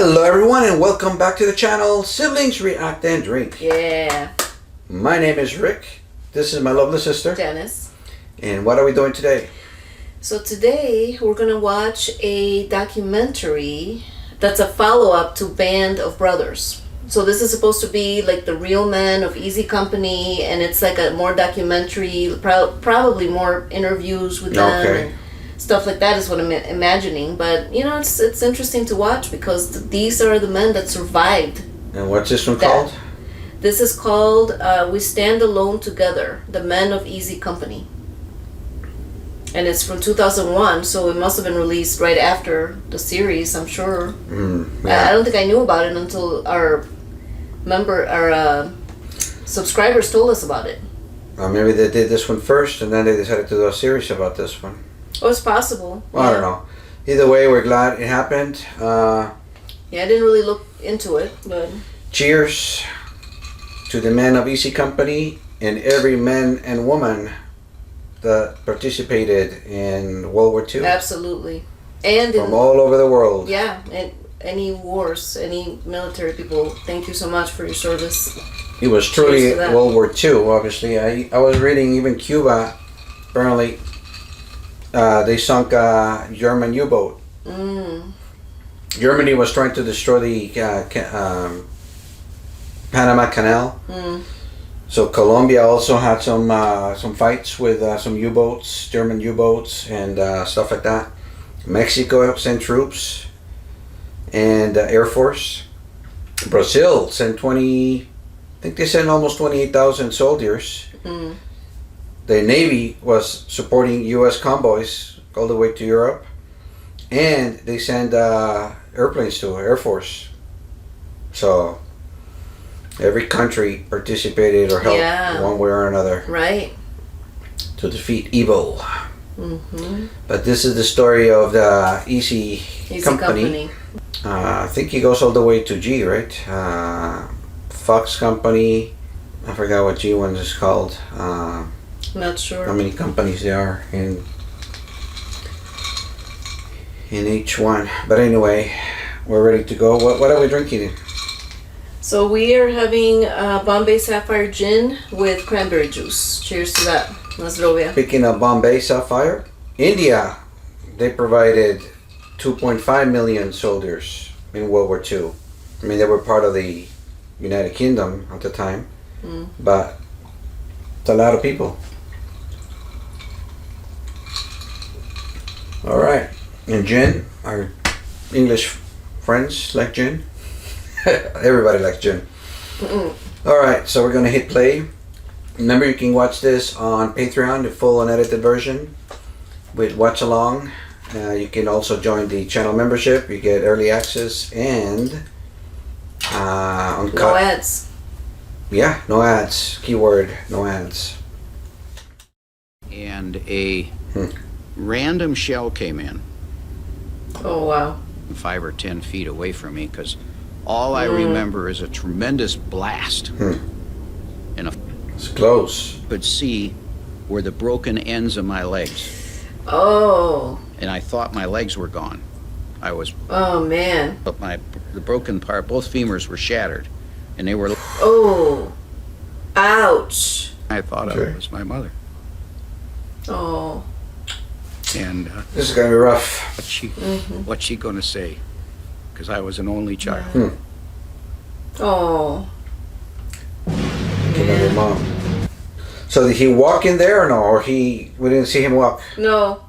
Hello everyone and welcome back to the channel Siblings React and Drink. Yeah. My name is Rick. This is my lovely sister. Dennis. And what are we doing today? So today we're going to watch a documentary that's a follow-up to Band of Brothers. So this is supposed to be like the real men of Easy Company, and it's like a more documentary, probably more interviews with them. Okay. And stuff like that is what I'm imagining. But you know, it's interesting to watch because these are the men that survived. And what's this one called? This is called We Stand Alone Together, The Men of Easy Company. And it's from 2001, so it must have been released right after the series, I'm sure. I don't think I knew about it until our subscribers told us about it. Maybe they did this one first and then they decided to do a series about this one. Oh, it's possible. Well, I don't know. Either way, we're glad it happened. Yeah, I didn't really look into it, but... Cheers to the men of Easy Company and every man and woman that participated in World War II. Absolutely. And from all over the world. Yeah, and any wars, any military people, thank you so much for your service. It was truly World War II, obviously. I was reading even Cuba, apparently, they sunk a German U-boat. Germany was trying to destroy the Panama Canal. So Colombia also had some fights with some U-boats, German U-boats, and stuff like that. Mexico sent troops and Air Force. Brazil sent I think they sent almost 28,000 soldiers. The Navy was supporting U.S. convoys all the way to Europe, and they sent airplanes to Air Force. So every country participated or helped one way or another. Right. To defeat evil. But this is the story of the Easy Company. I think he goes all the way to G, right? Fox Company. I forgot what G one is called. Not sure. How many companies there are in each one. But anyway, we're ready to go. What are we drinking? So we are having Bombay Sapphire Gin with cranberry juice. Cheers to that. Na zdrowie. Speaking of Bombay Sapphire, India, they provided 2.5 million soldiers in World War II. I mean, they were part of the United Kingdom at the time, but it's a lot of people. All right, and gin, our English friends like gin. Everybody likes gin. All right, so we're gonna hit play. Remember, you can watch this on Patreon, the full unedited version with watch along. You can also join the channel membership. You get early access and uncut. No ads. Yeah, no ads. Keyword, no ads. And a random shell came in. Oh, wow. 5 or 10 feet away from me, because all I remember is a tremendous blast. And it's close. Could see where the broken ends of my legs. Oh. And I thought my legs were gone. I was. Oh man. But the broken part, both femurs were shattered, and they were. Oh. Ouch. I thought it was my mother. Oh. And this is gonna be rough. What's she gonna say? Because I was an only child. Oh. Your mom. So did he walk in there or no? Or we didn't see him walk? No.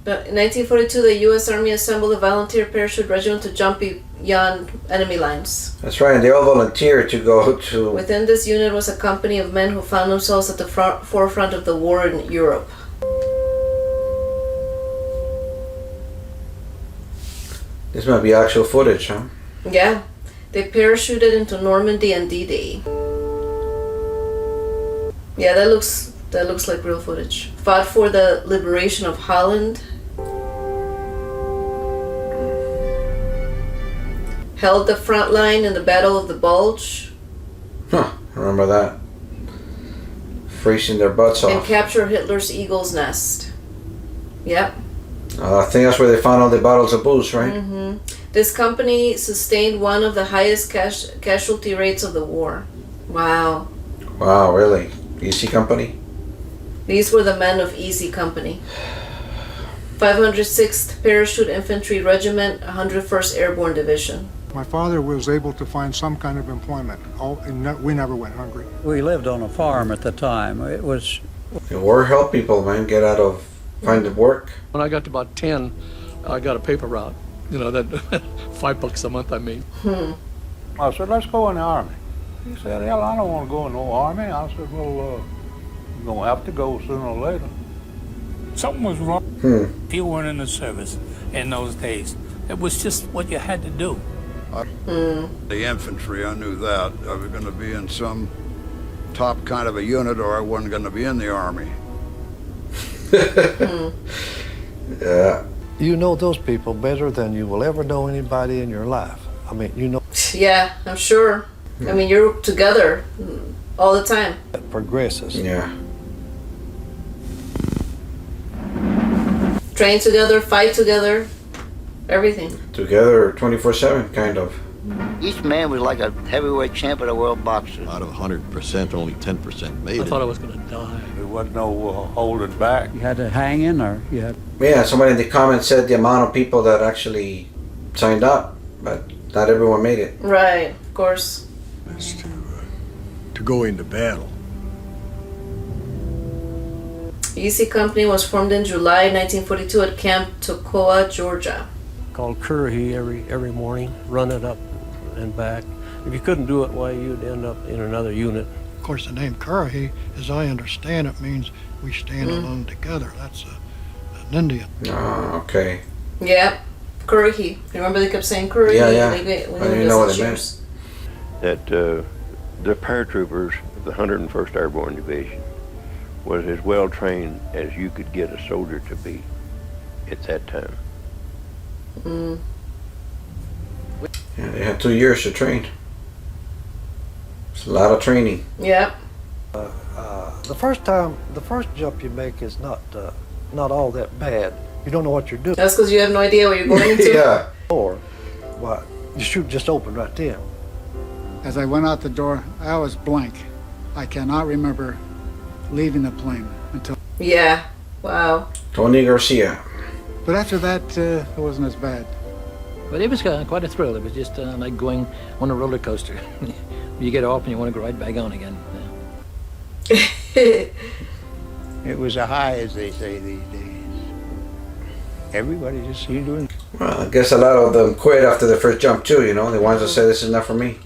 But in 1942, the U.S. Army assembled a volunteer parachute regiment to jump beyond enemy lines. That's right, and they all volunteered to go to... Within this unit was a company of men who found themselves at the forefront of the war in Europe. This might be actual footage, huh? Yeah. They parachuted into Normandy and D-Day. Yeah, that looks like real footage. Fought for the liberation of Holland. Held the front line in the Battle of the Bulge. Huh, remember that. Freezing their butts off. And captured Hitler's Eagle's Nest. Yep. I think that's where they found all the bottles of booze, right? This company sustained one of the highest casualty rates of the war. Wow. Wow, really? Easy Company? These were the men of Easy Company. 506th Parachute Infantry Regiment, 101st Airborne Division. My father was able to find some kind of employment. We never went hungry. We lived on a farm at the time. It was The war helped people, man, get out of, find work. When I got to about 10, I got a paper route. You know, that $5 a month I made. I said, let's go in the Army. He said, hell, I don't want to go in no Army. I said, well, you're going to have to go sooner or later. Something was wrong if you weren't in the service in those days. It was just what you had to do. The infantry, I knew that. I was going to be in some top kind of a unit or I wasn't going to be in the Army. Yeah. You know those people better than you will ever know anybody in your life. I mean, you know Yeah, I'm sure. I mean, you're together all the time. that progresses. Yeah. Train together, fight together, everything. Together 24/7, kind of. Each man was like a heavyweight champ of the world boxer. Out of 100%, only 10% made I it. thought I was going to die. There wasn't no holding back. you had to hang in there. You had Yeah, somebody in the comments said the amount of people that actually signed up, but not everyone made it. Right, of course. Is to go into battle. Easy Company was formed in July 1942 at Camp Toccoa, Georgia. Called Currahee every morning, run it up and back. If you couldn't do it, why, you'd end up in another unit. Of course, the name Currahee, as I understand it, means we stand alone together. That's an Indian. Ah, okay. Yeah, Currahee. Remember they kept saying Currahee? Yeah, yeah. When I they didn't were know what just it meant. cheers. That the paratroopers of the 101st Airborne Division was as well trained as you could get a soldier to be at that time. Yeah, they had 2 years to train. It's a lot of training. Yeah. The first jump you make is not all that bad. You don't know what you're doing. That's because you have no idea what you're going into. Yeah. Or, what, the chute just opened right then. As I went out the door, I was blank. I cannot remember leaving the plane until. Yeah. Wow. Tony Garcia. But after that, it wasn't as bad. But it was quite a thrill. It was just like going on a roller coaster. You get off and you want to go right back on again. It was a high, as they say these days. Everybody just seemed to. Well, I guess a lot of them quit after the first jump too, you know. The ones that said this is not for me.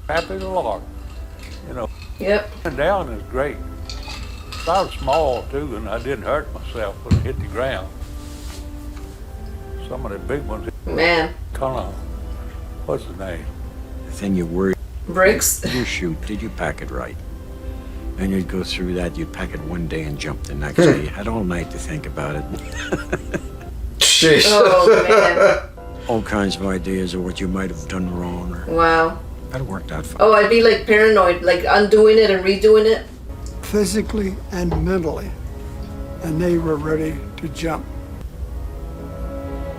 Happy the Lord. You know, Yep. going down is great. I was small too, and I didn't hurt myself when I hit the ground. Some of the big ones, Man. kind of, what's the name? Then you worry Bricks. your chute. Did you pack it right? And you'd go through that. You'd pack it one day and jump the next day. You had all night to think about it. Sheesh. Oh, man. All kinds of ideas of what you might have done wrong. Or Wow. that worked out fine. Oh, I'd be like paranoid, like undoing it and redoing it. Physically and mentally. And they were ready to jump.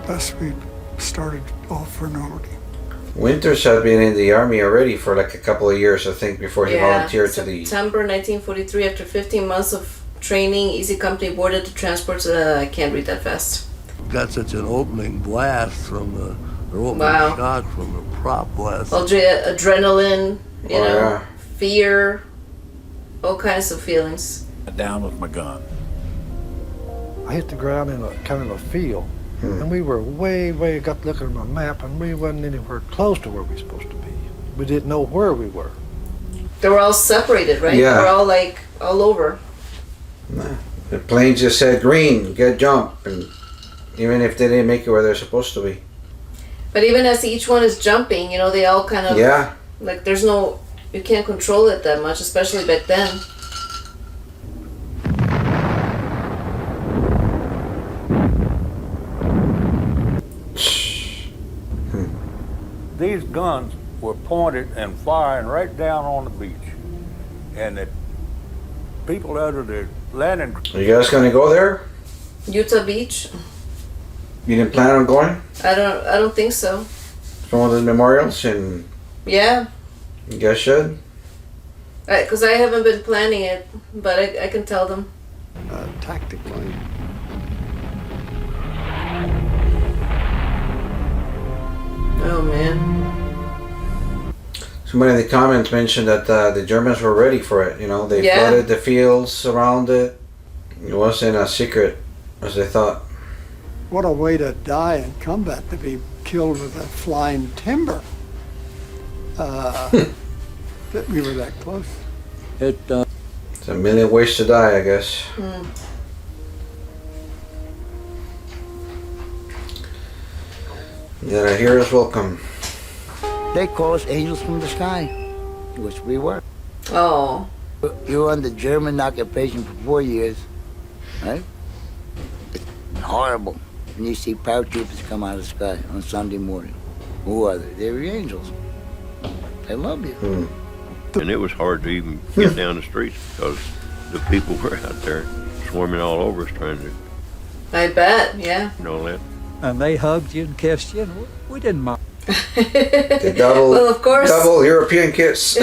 Thus, we started off for Normandy. Winters had been in the army already for like a couple of years, I think, before he volunteered to the. September 1943, after 15 months of training, Easy Company boarded the transports. I can't read that fast. Got such an opening blast from the opening Wow. shot from the prop blast. Adrenaline, you Oh, know, yeah. fear, all kinds of feelings. Down with my gun. I hit the ground in a kind of a field, and we were way, got looking at my map, and we wasn't anywhere close to where we were supposed to be. We didn't know where we were. They were all separated, right? Yeah. They were all like all over. The plane just said green, get jump, and even if they didn't make it where they're supposed to be. But even as each one is jumping, you know, they all kind of Yeah. like there's no, you can't control it that much, especially back then. These guns were pointed and firing right down on the beach. And the people out of the landing, Are you guys gonna go there? Utah Beach. You didn't plan on going? I don't think so. Some of the memorials, and Yeah, you guys should. because I haven't been planning it, but I can tell them. Tactically. Oh man. Somebody in the comments mentioned that the Germans were ready for it. You know, they Yeah. flooded the fields around it. It wasn't as secret as they thought. What a way to die in combat, to be killed with a flying timber. That we were that close. It's a million ways to die, I guess. That a hero's welcome. They call us angels from the sky, which we were. Oh. You were under German occupation for 4 years, right? It's horrible when you see paratroopers come out of the sky on Sunday morning. Who are they? They're the angels. They love you. And it was hard to even get down the streets because the people were out there swarming all over us trying to, I bet. Yeah. you know, that. And they hugged you and kissed you, and we didn't mind. The double, Well, of course. double European kiss.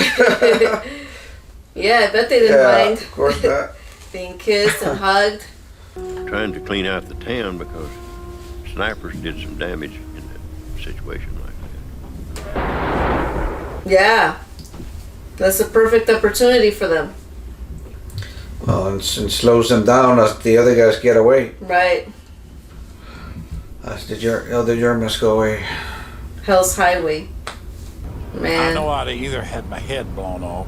Yeah, I bet they didn't Yeah, mind of course not. being kissed and hugged. Trying to clean out the town because snipers did some damage in that situation like that. Yeah. That's a perfect opportunity for them. Well, and slows them down as the other guys get away. Right. As the other Germans go away. Hell's Highway. I Man. know I'd have either had my head blown off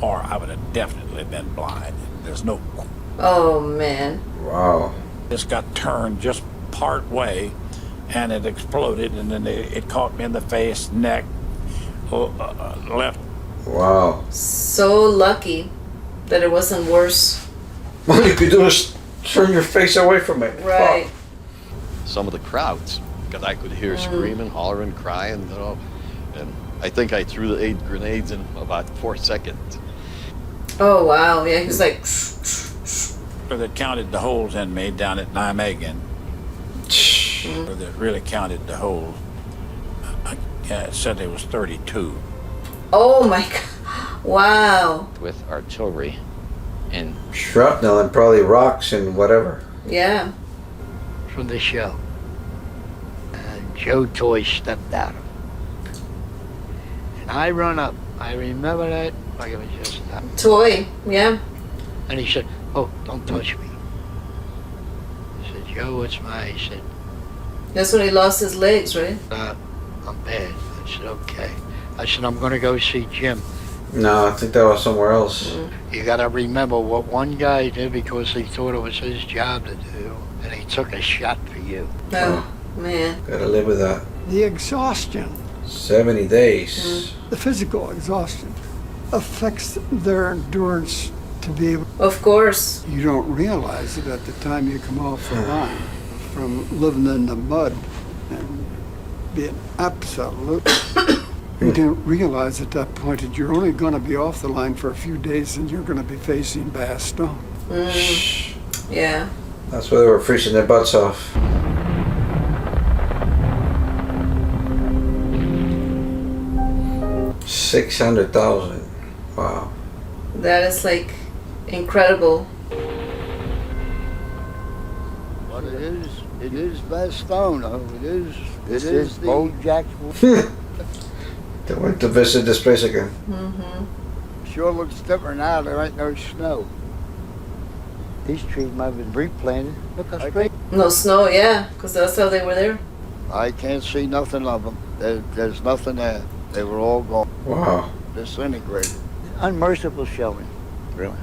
or I would have definitely been blind. There's no. Oh man. Wow. This got turned just part way and it exploded and then it caught me in the face, neck, left. Wow. So lucky that it wasn't worse. All you could do is turn your face away from it. Right. Some of the crowds, because I could hear screaming, hollering, crying, you know. And I think I threw the 8 grenades in about 4 seconds. Oh wow. Yeah, he was like. That counted the holes in me down at Nijmegen. That really counted the holes. It said there was 32. Oh my god. Wow. With artillery and Shrapnel and probably rocks and whatever. Yeah. From the show. Joe Toy stepped out. And I run up. I remember that like it was just that. Toy. Yeah. And he said, "Oh, don't touch me." I said, "Joe, it's my." He said, That's when he lost his legs, right? "I'm bad." I said, "Okay." I said, "I'm going to go see Jim." No, I think that was somewhere else. You got to remember what one guy did because he thought it was his job to do, and he took a shot for you. Oh, man. Gotta live with that. The exhaustion, 70 days. the physical exhaustion, affects their endurance to be able. Of course. You don't realize it at the time you come off the line from living in the mud and being absolute. You didn't realize at that point that you're only going to be off the line for a few days and you're going to be facing Bastogne. Yeah. That's why they were freezing their butts off. $600,000. Wow. That is like incredible. But it is Bastogne, though. It is Bojack. They went to visit this place again. Sure looks different now. There ain't no snow. These trees might have been replanted. Look how straight. No snow, yeah, because that's how they were there. I can't see nothing of them. There's nothing there. They were all gone. Wow. Disintegrated. Unmerciful showing. Really.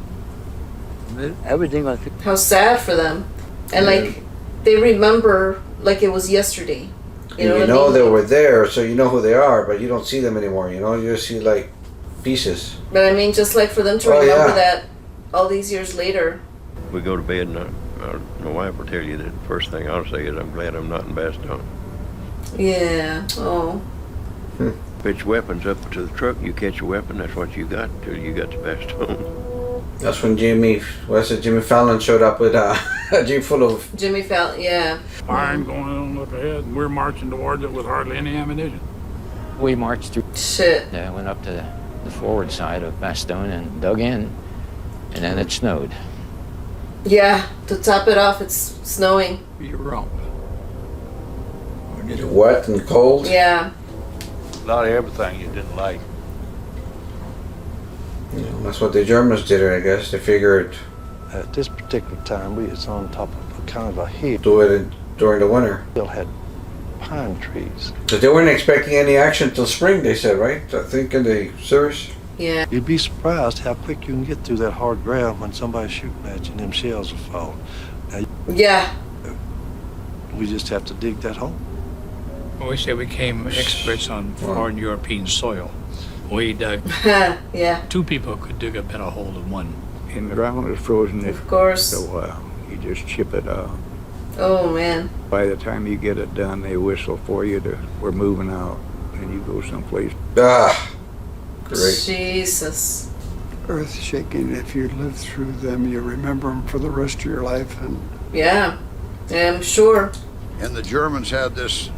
Everything I think. How sad for them. And like, they remember like it was yesterday. You know, You what I know mean? they were there, so you know who they are, but you don't see them anymore. You know, you just see like pieces. But I mean, just like for them to Oh, remember yeah. that all these years later. We go to bed and my wife will tell you that the first thing I'll say is I'm glad I'm not in Bastogne. Yeah. Oh. Pitch weapons up to the truck, you catch a weapon, that's what you got till you got to Bastogne. That's when Jimmy Fallon showed up with A jeep full of. Jimmy Fallon, yeah. Firing going on up ahead, and we're marching towards it with hardly any ammunition. We marched through. Shit. Went up to the forward side of Bastogne and dug in, and then it snowed. Yeah, to top it off, it's snowing. You're wrong. Wet and cold. Yeah. A lot of everything you didn't like. That's what the Germans did, I guess. They figured At this particular time, we was on top of a kind of a hill. do it during the winter. Still had pine trees. But they weren't expecting any action till spring, they said, right? I think in the service. Yeah. You'd be surprised how quick you can get through that hard ground when somebody's shooting at you and them shells will fall. Now, Yeah. we just have to dig that hole. We say we became experts on foreign European soil. We dug. Yeah. Two people could dig a better hole than one. And the ground is frozen. Of course. So you just chip it off. Oh, man. By the time you get it done, they whistle for you to, we're moving out. And you go someplace. Ah, great. Jesus. Earth shaking. If you live through them, you remember them for the rest of your life. And Yeah. I'm sure. And the Germans had this,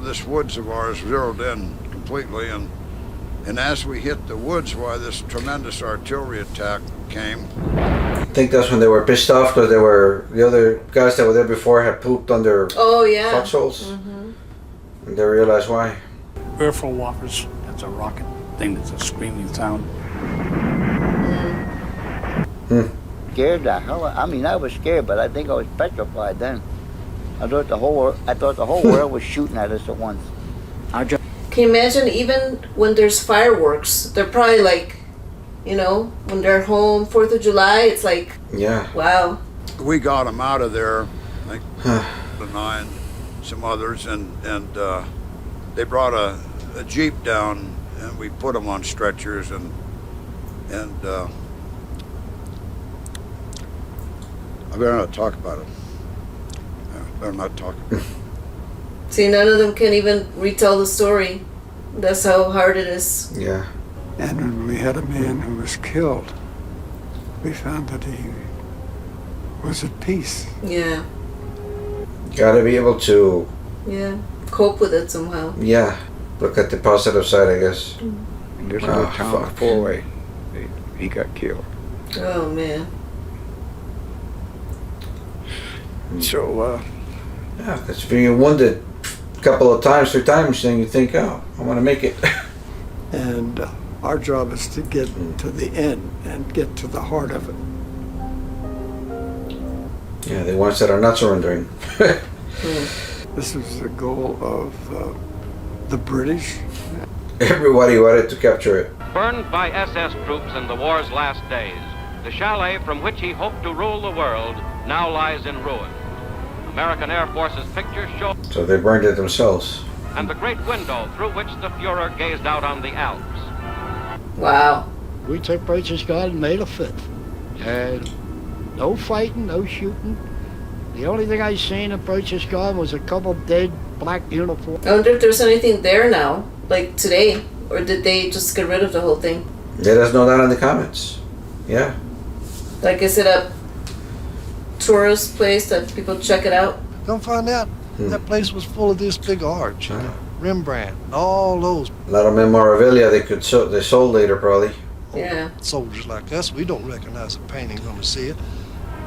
this woods of ours zeroed in completely, and as we hit the woods, why this tremendous artillery attack came. I think that's when they were pissed off because the other guys that were there before had pooped on their Oh, yeah. foxholes. Mm-hmm. And they realized why. Werfelwaffers. That's a rocket thing that's a screaming sound. Scared the hell. I was scared, but I think I was petrified then. I thought the whole world was shooting at us at once. Can you imagine even when there's fireworks, they're probably like, when they're home, 4th of July, it's like, Yeah. wow. We got them out of there, I think, the 9, some others, and they brought a Jeep down, and we put them on stretchers, and I better not talk about it. I better not talk about it. See, none of them can even retell the story. That's how hard it is. Yeah. And when we had a man who was killed, we found that he was at peace. Yeah. Gotta be able to, Yeah. Cope with it somehow. yeah, look at the positive side, I guess. And there's a Ah, little town fuck. 4-way. He got killed. Oh, man. So, Yeah, because if you're wounded a couple of times, 3 times, then you think, oh, I want to make it. And our job is to get to the end and get to the heart of it. Yeah, the ones that are not surrendering. This was the goal of the British. Everybody wanted to capture it. Burned by SS troops in the war's last days, the chalet from which he hoped to rule the world now lies in ruin. American Air Force's picture shows, So they burned it themselves. and the great window through which the Fuhrer gazed out on the Alps. Wow. We took British God and made a fit. And no fighting, no shooting. The only thing I seen of British God was a couple dead black uniforms. I wonder if there's anything there now, like today, or did they just get rid of the whole thing? Let us know that in the comments. Yeah. Like, is it a tourist place that people check it out? Come find out. That place was full of this big arch, Rembrandt, all those. A lot of memorabilia they sold later, probably. Yeah. Soldiers like us, we don't recognize a painting when we see it.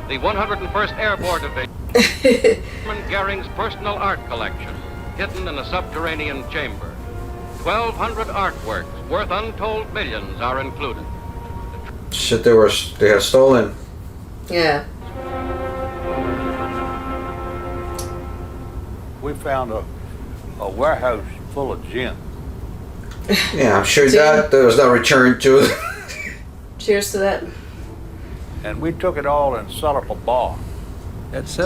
The 101st Airborne Division, Hermann Goering's personal art collection, hidden in a subterranean chamber. 1,200 artworks worth untold millions are included. Shit, they had stolen. Yeah. We found a warehouse full of gin. Yeah, I'm sure that was not returned to. Cheers to that. And we took it all and set up a bar. That's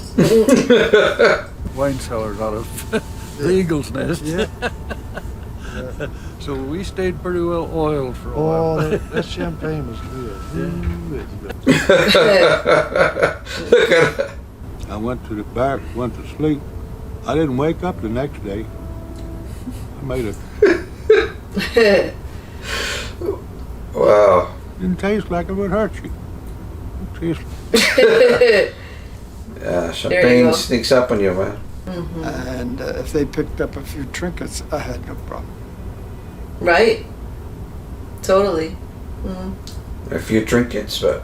wine cellars out of the Eagle's Nest. Yeah. So we stayed pretty well oiled for a while. Oh, that champagne was good. Ooh, it's good. Look at it. I went to the barracks, went to sleep. I didn't wake up the next day. I made it. Wow. Didn't taste like it would hurt you. It tastes There you Champagne go. sneaks up on you, man. And if they picked up a few trinkets, I had no problem. Right. Totally. Mm. A few trinkets, but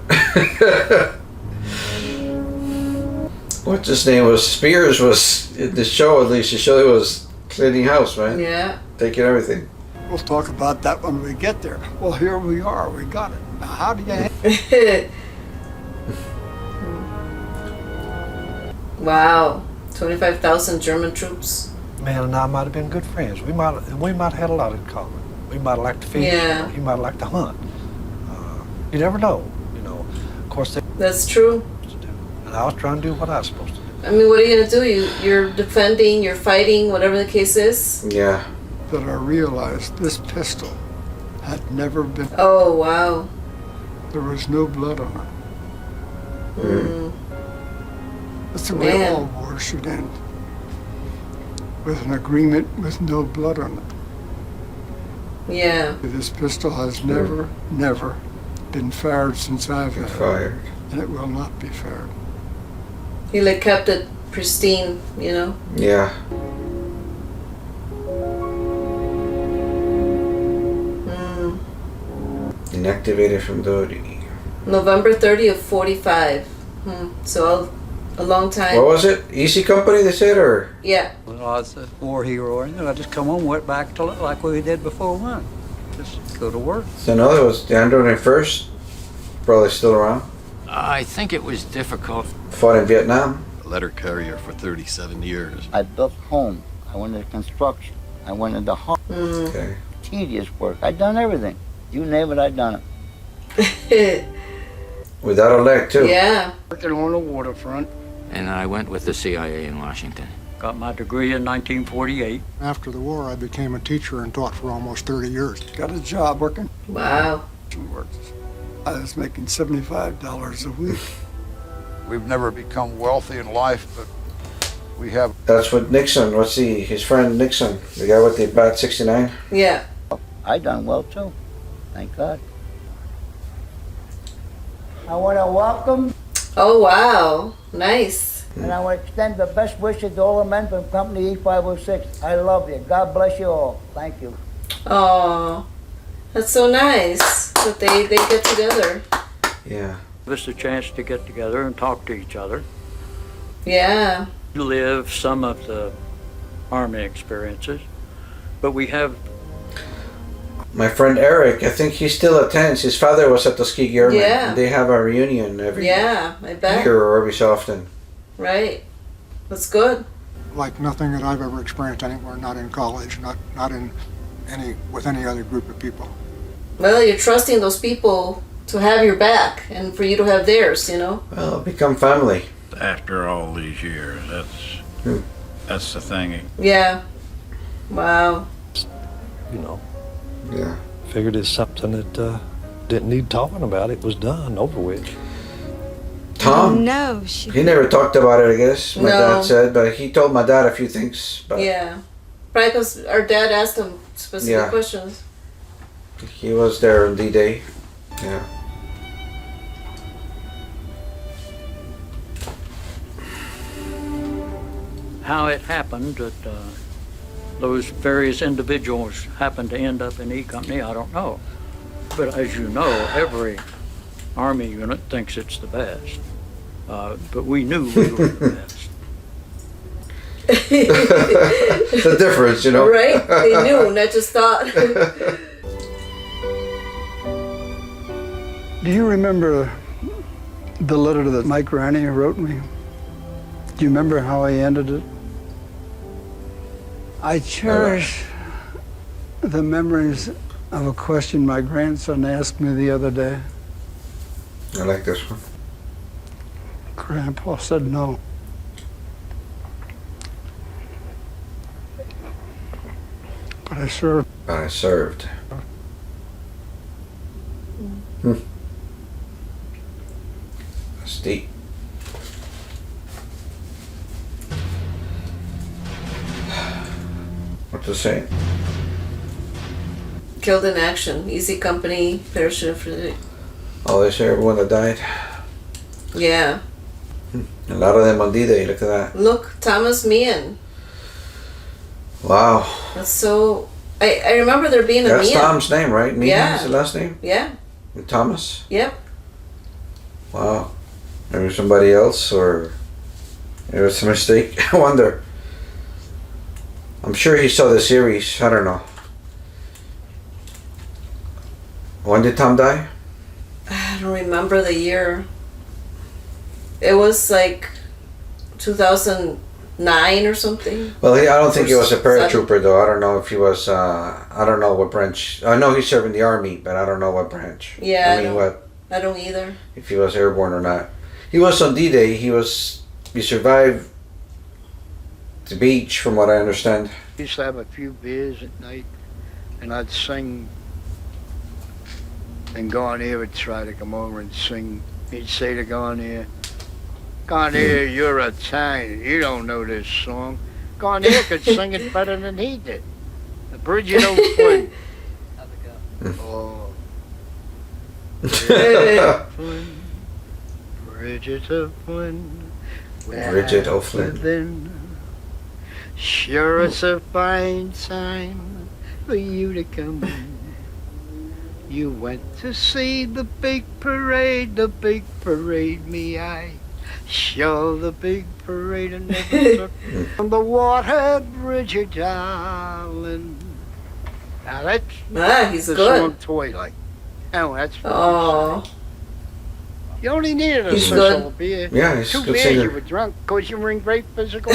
what's his name was Spears was in the show. At least the show was cleaning house, man. Yeah. Taking everything. We'll talk about that when we get there. Well, here we are. We got it. Now, how do you... Wow. 25,000 German troops. Man and I might have been good friends. We might have had a lot in common. We might have liked to fish. Yeah. He might have liked to hunt. You never know. Of course, That's true. and I was trying to do what I was supposed to do. I mean, what are you gonna do? You're defending, you're fighting, whatever the case is. Yeah. That I realized this pistol had never been... Oh, wow. There was no blood on it. Mm. That's the way Man. all wars should end. With an agreement with no blood on it. Yeah. This pistol has never been fired since I've had it. Fired. And it will not be fired. He like kept it pristine, you know? Yeah. Mm. Inactivated from duty. November 30th, 45. So a long time. What was it? Easy Company, they said, or? Yeah. Well, I was a war hero, and I just come home, went back to it like we did before we went. Just go to work. So another was the 101st. Probably still around. I think it was difficult. Fought in Vietnam. A letter carrier for 37 years. I built home. I went into construction. I went into home. Okay. Tedious work. I done everything. You name it, I done it. Without a leg, too. Yeah. Working on the waterfront. And I went with the CIA in Washington. Got my degree in 1948. After the war, I became a teacher and taught for almost 30 years. Got a job working. Wow. I was making $75 a week. We've never become wealthy in life, but we have. That's what Nixon, his friend Nixon, the guy with the bat 69. Yeah. I done well too. Thank God. I want to welcome Oh, wow. Nice. and I want to extend the best wishes to all the men from Company E506. I love you. God bless you all. Thank you. Oh, that's so nice that they get together. Yeah. Give us a chance to get together and talk to each other. Yeah. Live some of the Army experiences, but we have. My friend Eric, I think he still attends. His father was at Tuskegee Airmen. Yeah. And they have a reunion every Yeah, I bet. year or every so often. Right. That's good. Like nothing that I've ever experienced anywhere, not in college, not in with any other group of people. Well, you're trusting those people to have your back and for you to have theirs, you know? Well, become family. After all these years, that's the thing. Yeah. Wow. Yeah. Figured it's something that didn't need talking about. It was done, over with. Tom? No, He never talked about it, I guess, my No. dad said, but he told my dad a few things. But Yeah. Probably because our dad asked him specific Yeah. questions. he was there on D-Day. Yeah. How it happened that those various individuals happened to end up in E Company, I don't know. But as you know, every Army unit thinks it's the best. But we knew we were the best. The difference, you know? Right? They knew, not just thought. Do you remember the letter that Mike Ranney wrote me? Do you remember how he ended it? I cherish the memories of a question my grandson asked me the other day. I like this one. Grandpa said no. But I served. But I served. That's deep. What to say? Killed in action. Easy Company, parachute infantry. Oh, they say everyone that died? Yeah. A lot of them on D-Day. Look at that. Look, Thomas Meehan. Wow. That's so. I remember there being a That's Meehan. Tom's name, right? Meehan Yeah. is the last name? Yeah. Thomas? Yep. Wow. Maybe somebody else, or it was a mistake. I wonder. I'm sure he saw the series. I don't know. When did Tom die? I don't remember the year. It was like 2009 or something. Well, I don't think he was a Seven. paratrooper, though. I don't know if he was. I don't know what branch. I know he's serving the Army, but I don't know what branch. Yeah, I mean, what I don't either. if he was airborne or not. He was on D-Day. He survived the beach, from what I understand. Used to have a few beers at night, and I'd sing. And Garnier would try to come over and sing. He'd say to Garnier, "Garnier, you're Italian. You don't know this song." Garnier could sing it better than he did. The Bridget O'Flynn. Oh. Bridget O'Flynn. Bridget O'Flynn. Bridget O'Flynn. Within. Sure, it's a fine time for you to come in. You went to see the big parade, me eye. Sure, the big parade I never took on the Waterhead Bridge, darling. Now that's he's the good. song Twilight. Oh, that's Oh. you only needed a He's whistle good. of beer. Yeah, he's a 2 good beers singer. you were drunk because you were in great physical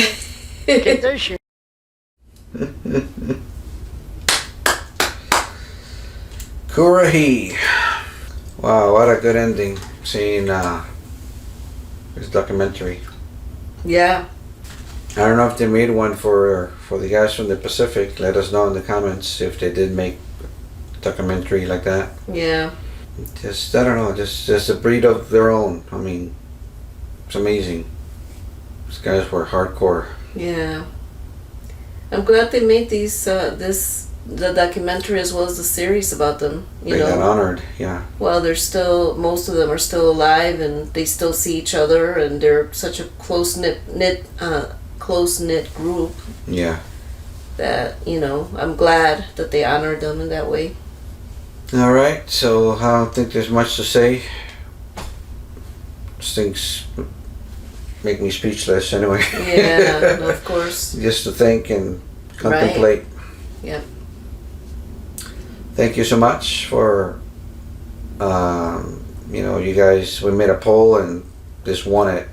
condition. Kurahi. Wow, what a good ending. Seeing his documentary. Yeah. I don't know if they made one for the guys from the Pacific. Let us know in the comments if they did make a documentary like that. Yeah. Just, I don't know, just a breed of their own. I mean, it's amazing. These guys were hardcore. Yeah. I'm glad they made the documentary as well as the series about them. You They know. got honored, yeah. Well, most of them are still alive, and they still see each other, and they're such a close knit group Yeah. that I'm glad that they honored them in that way. All right, so I don't think there's much to say. These things make me speechless anyway. Yeah, of course. Just to think and contemplate. Yep. Thank you so much for, you guys, we made a poll and this won it.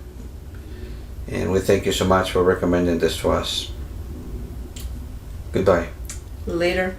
And we thank you so much for recommending this to us. Goodbye. Later.